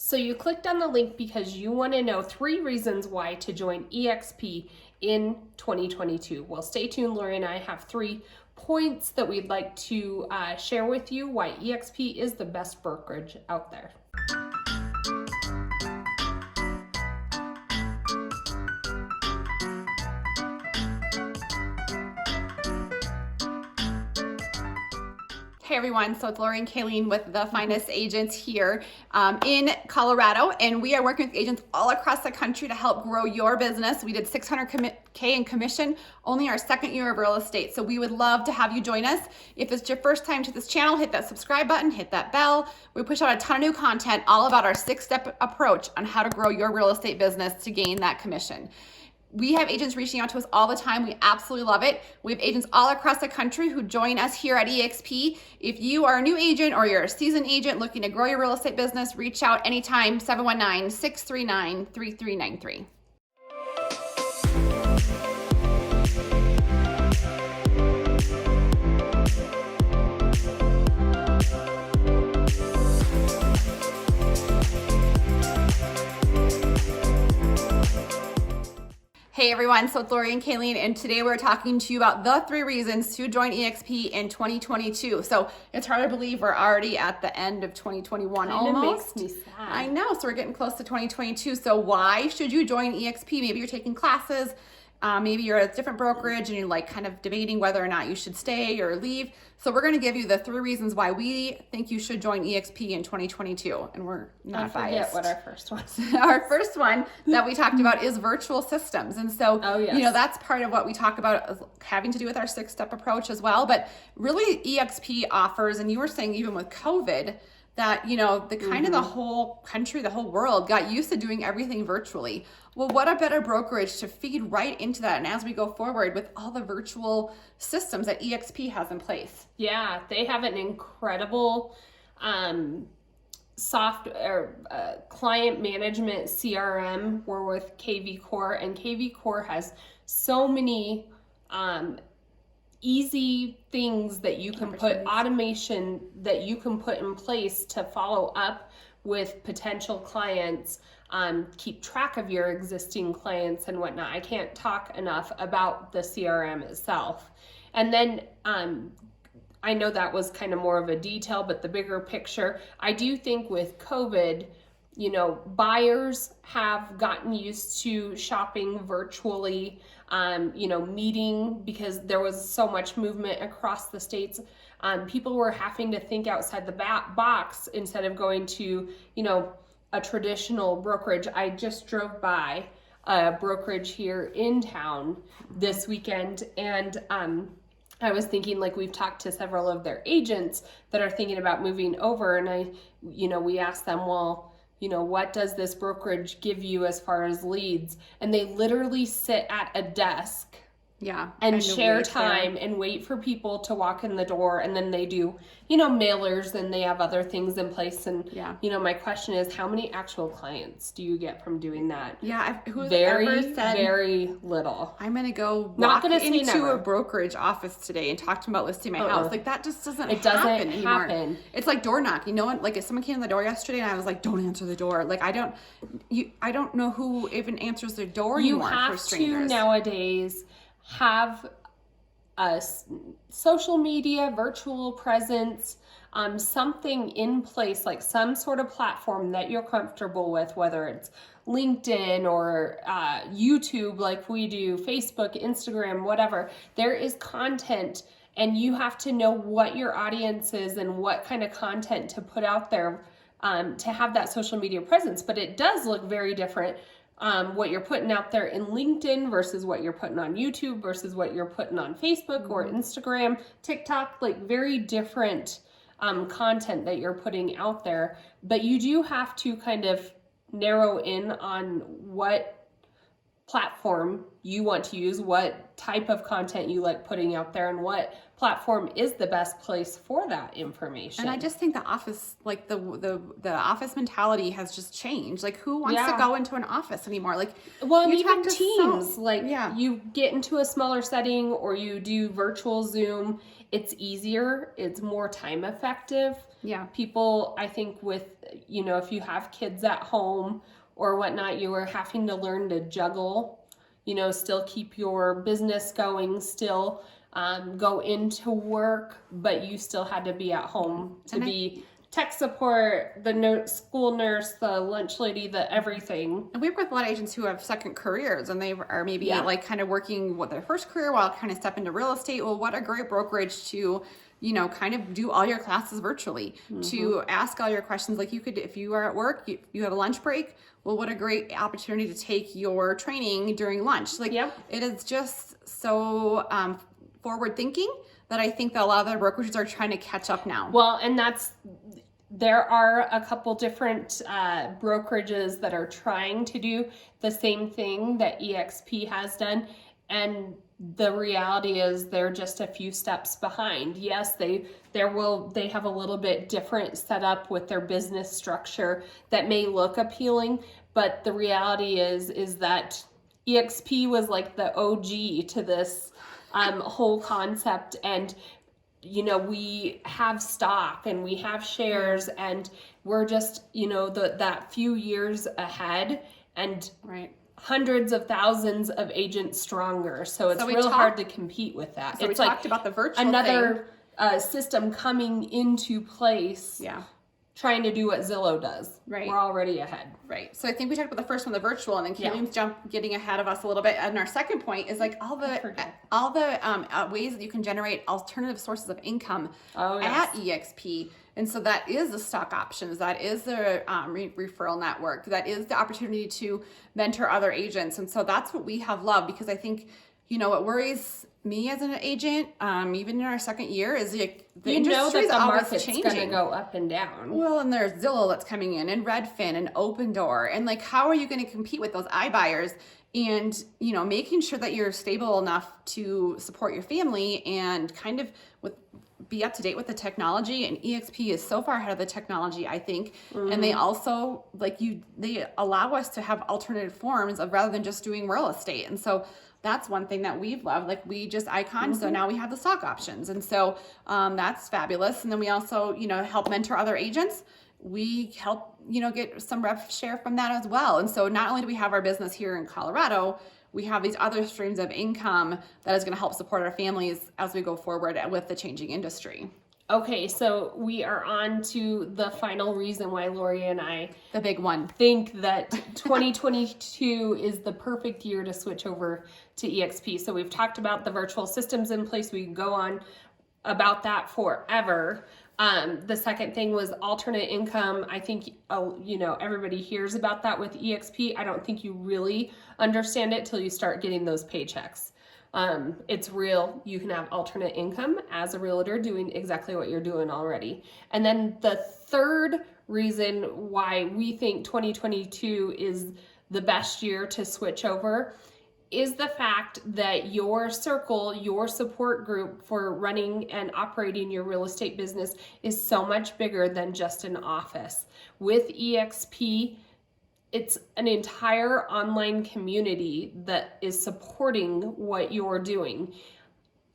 So you clicked on the link because you want to know 3 reasons why to join eXp in 2022. Well, stay tuned. Laurie and I have 3 points that we'd like to share with you why eXp is the best brokerage out there. Hey everyone, so it's Laurie and Kalene with the finest agents here in Colorado, and we are working with agents all across the country to help grow your business. We did $600K in commission, only our 2nd year of real estate, so we would love to have you join us. If it's your first time to this channel, hit that subscribe button, hit that bell. We push out a ton of new content all about our 6-step approach on how to grow your real estate business to gain that commission. We have agents reaching out to us all the time. We absolutely love it. We have agents all across the country who join us here at eXp. If you are a new agent or you're a seasoned agent looking to grow your real estate business, reach out anytime, 719-639-3393. Hey everyone, so it's Laurie and Kalene, and today we're talking to you about the 3 reasons to join eXp in 2022. So it's hard to believe we're already at the end of 2021 almost. Makes me sad. I know, so we're getting close to 2022. So why should you join eXp? Maybe you're taking classes, maybe you're at a different brokerage and you're like kind of debating whether or not you should stay or leave. So we're going to give you the 3 reasons why we think you should join eXp in 2022, and we're not biased. What our first one. Our first one that we talked about is virtual systems, and so you know that's part of what we talk about, having to do with our 6-step approach as well. But really, eXp offers, and you were saying even with COVID, that you know the kind of the whole country, the whole world got used to doing everything virtually. Well, what a better brokerage to feed right into that, and as we go forward with all the virtual systems that eXp has in place. Yeah, they have an incredible client management CRM. We're with KV Core, and KV Core has so many easy things that you can put, automation that you can put in place to follow up with potential clients, keep track of your existing clients and whatnot. I can't talk enough about the CRM itself. And then I know that was kind of more of a detail, but the bigger picture, I do think with COVID, you know, buyers have gotten used to shopping virtually, you know, meeting, because there was so much movement across the states. People were having to think outside the box instead of going to, you know, a traditional brokerage. I just drove by a brokerage here in town this weekend, and I was thinking, like, we've talked to several of their agents that are thinking about moving over, and we asked them, well, you know, what does this brokerage give you as far as leads? And they literally sit at a desk and share time and wait for people to walk in the door, and then they do, you know, mailers, and they have other things in place. And you know, my question is, how many actual clients do you get from doing that? Who's very ever said, very little. I'm gonna go Not walk gonna say into never. a brokerage office today and talk to them about listing my house. Like, that just doesn't happen anymore. Happen. It's like door knocking. No one, like, if someone came in the door yesterday and I was like, don't answer the door. Like, I don't know who even answers the door anymore for strangers. You have to nowadays have a social media, virtual presence, something in place, like some sort of platform that you're comfortable with, whether it's LinkedIn or YouTube like we do, Facebook, Instagram, whatever. There is content, and you have to know what your audience is and what kind of content to put out there to have that social media presence. But it does look very different. What you're putting out there in LinkedIn versus what you're putting on YouTube versus what you're putting on Facebook or Instagram, TikTok, like very different content that you're putting out there. But you do have to kind of narrow in on what platform you want to use, what type of content you like putting out there, and what platform is the best place for that information. And I just think the office, like the office mentality has just changed. Like, who wants to Yeah. go into an office anymore? Like, Well, and you even talk to Teams, so- like yeah. you get into a smaller setting or you do virtual Zoom, it's easier, it's more time effective. Yeah. People, I think with, you know, if you have kids at home or whatnot, you are having to learn to juggle, you know, still keep your business going, still go into work, but you still had to be at home to be tech support, the school nurse, the lunch lady, the everything. And we work with a lot of agents who have second careers, and they are maybe like kind of working with their first career while kind of step into real estate. Well, what a great brokerage to, you know, kind of do all your classes virtually, to ask all your questions. Like, you could, if you are at work, you have a lunch break. Well, what a great opportunity to take your training during lunch. Like, it is just so forward thinking that I think that a lot of the brokerages are trying to catch up now. Well, and there are a couple different brokerages that are trying to do the same thing that eXp has done, and the reality is they're just a few steps behind. Yes, they have a little bit different setup with their business structure that may look appealing, but the reality is that eXp was like the OG to this whole concept. And you know, we have stock and we have shares, and we're just, you know, that few years ahead, and hundreds of thousands of agents stronger. So it's real hard to compete with that. So we talked about the virtual another system coming into place. Yeah. Trying to do what Zillow does. Right. We're already ahead. Right. So I think we talked about the first one, the virtual, and then Kalene's getting ahead of us a little bit. And our second point is like all the ways that you can generate alternative sources of income at eXp. And so that is the stock options, that is the referral network, that is the opportunity to mentor other agents. And so that's what we have loved, because I think, you know, what worries me as an agent, even in our second year, is the industry is always changing. Going to go up and down. Well, and there's Zillow that's coming in, and Redfin, and Open Door, and like, how are you going to compete with those iBuyers? And, you know, making sure that you're stable enough to support your family and kind of be up to date with the technology. And eXp is so far ahead of the technology, I think. And they also they allow us to have alternative forms of, rather than just doing real estate. And so that's one thing that we've loved. Like, we just so now we have the stock options. And so that's fabulous. And then we also, you know, help mentor other agents. We help, you know, get some rev share from that as well. And so not only do we have our business here in Colorado, we have these other streams of income that is going to help support our families as we go forward with the changing industry. Okay, so we are on to the final reason why Laurie and I, the big one, think that 2022 is the perfect year to switch over to eXp. So we've talked about the virtual systems in place. We can go on about that forever. The second thing was alternate income. I think, you know, everybody hears about that with eXp. I don't think you really understand it till you start getting those paychecks. It's real. You can have alternate income as a realtor doing exactly what you're doing already. And then the third reason why we think 2022 is the best year to switch over is the fact that your circle, your support group for running and operating your real estate business is so much bigger than just an office. With eXp, it's an entire online community that is supporting what you're doing.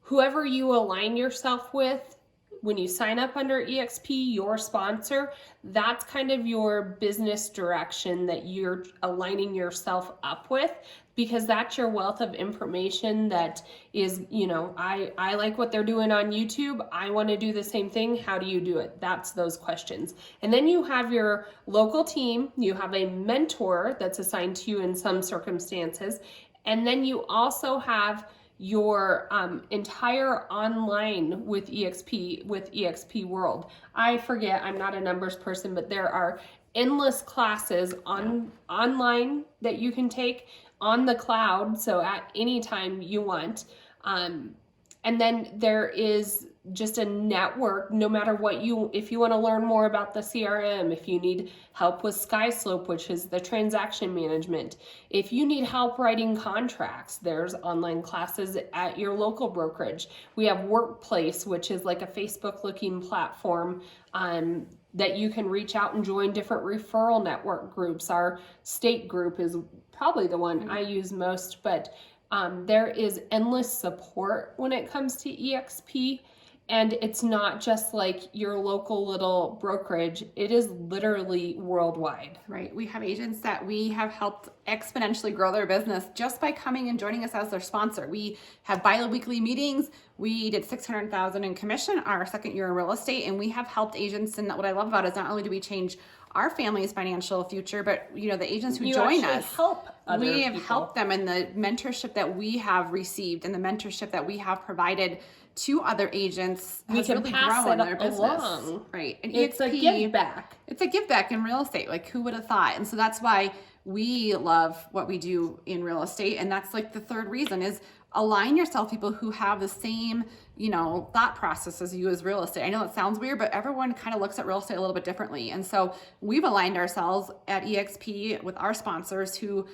Whoever you align yourself with, when you sign up under eXp, your sponsor, that's kind of your business direction that you're aligning yourself up with, because that's your wealth of information that is, you know, I like what they're doing on YouTube. I want to do the same thing. How do you do it? That's those questions. And then you have your local team. You have a mentor that's assigned to you in some circumstances. And then you also have your entire online with eXp World. I forget, I'm not a numbers person, but there are endless classes online that you can take on the cloud, so at any time you want. And then there is just a network, no matter what if you want to learn more about the CRM, if you need help with SkySlope, which is the transaction management, if you need help writing contracts, there's online classes at your local brokerage. We have Workplace, which is like a Facebook looking platform that you can reach out and join different referral network groups. Our state group is probably the one I use most, but there is endless support when it comes to eXp. And it's not just like your local little brokerage. It is literally worldwide. Right. We have agents that we have helped exponentially grow their business just by coming and joining us as their sponsor. We have bi-weekly meetings. We did $600,000 in commission our second year in real estate, and we have helped agents. And what I love about it is not only do we change our family's financial future, but the agents who join us, we have helped them in the mentorship that we have received and the mentorship that we have provided to other agents has really grown their business. Along. Right. And it's eXp, a give back. It's a give back in real estate. Like, who would have thought? And so that's why we love what we do in real estate. And that's like the third reason is align yourself people who have the same, thought process as you as real estate. I know it sounds weird, but everyone kind of looks at real estate a little bit differently. And so we've aligned ourselves at eXp with our sponsors who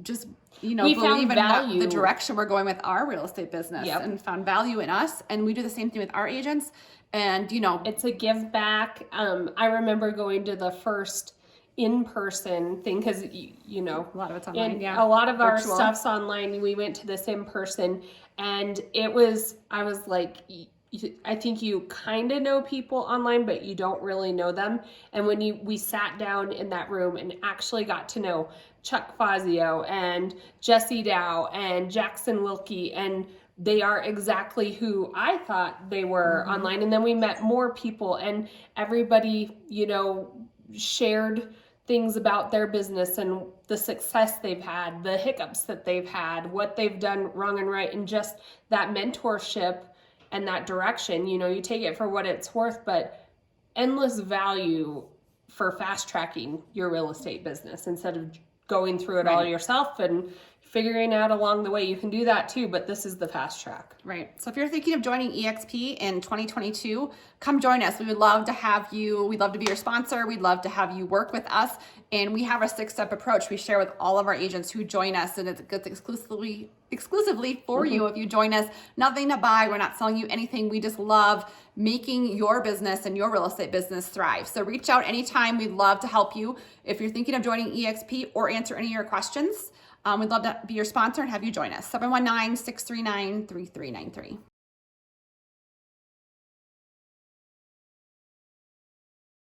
just believe in the direction we're going with our real estate business and found value in us. And we do the same thing with our agents. And it's a give back. I remember going to the first in-person thing because a lot of it's online. A lot of our stuff's online. We went to this in person, and I was like, I think you kind of know people online, but you don't really know them. And when we sat down in that room and actually got to know Chuck Fazio and Jesse Dow and Jackson Wilkie, and they are exactly who I thought they were online. And then we met more people, and everybody, shared things about their business and the success they've had, the hiccups that they've had, what they've done wrong and right, and just that mentorship and that direction. You take it for what it's worth, but endless value for fast tracking your real estate business instead of going through it all yourself and figuring out along the way. You can do that too, but this is the fast track. Right. So if you're thinking of joining eXp in 2022, come join us. We would love to have you. We'd love to be your sponsor. We'd love to have you work with us. And we have a 6-step approach we share with all of our agents who join us, and it's exclusively for you if you join us. Nothing to buy. We're not selling you anything. We just love making your business and your real estate business thrive. So reach out anytime. We'd love to help you. If you're thinking of joining eXp or answer any of your questions, we'd love to be your sponsor and have you join us. 719-639-3393.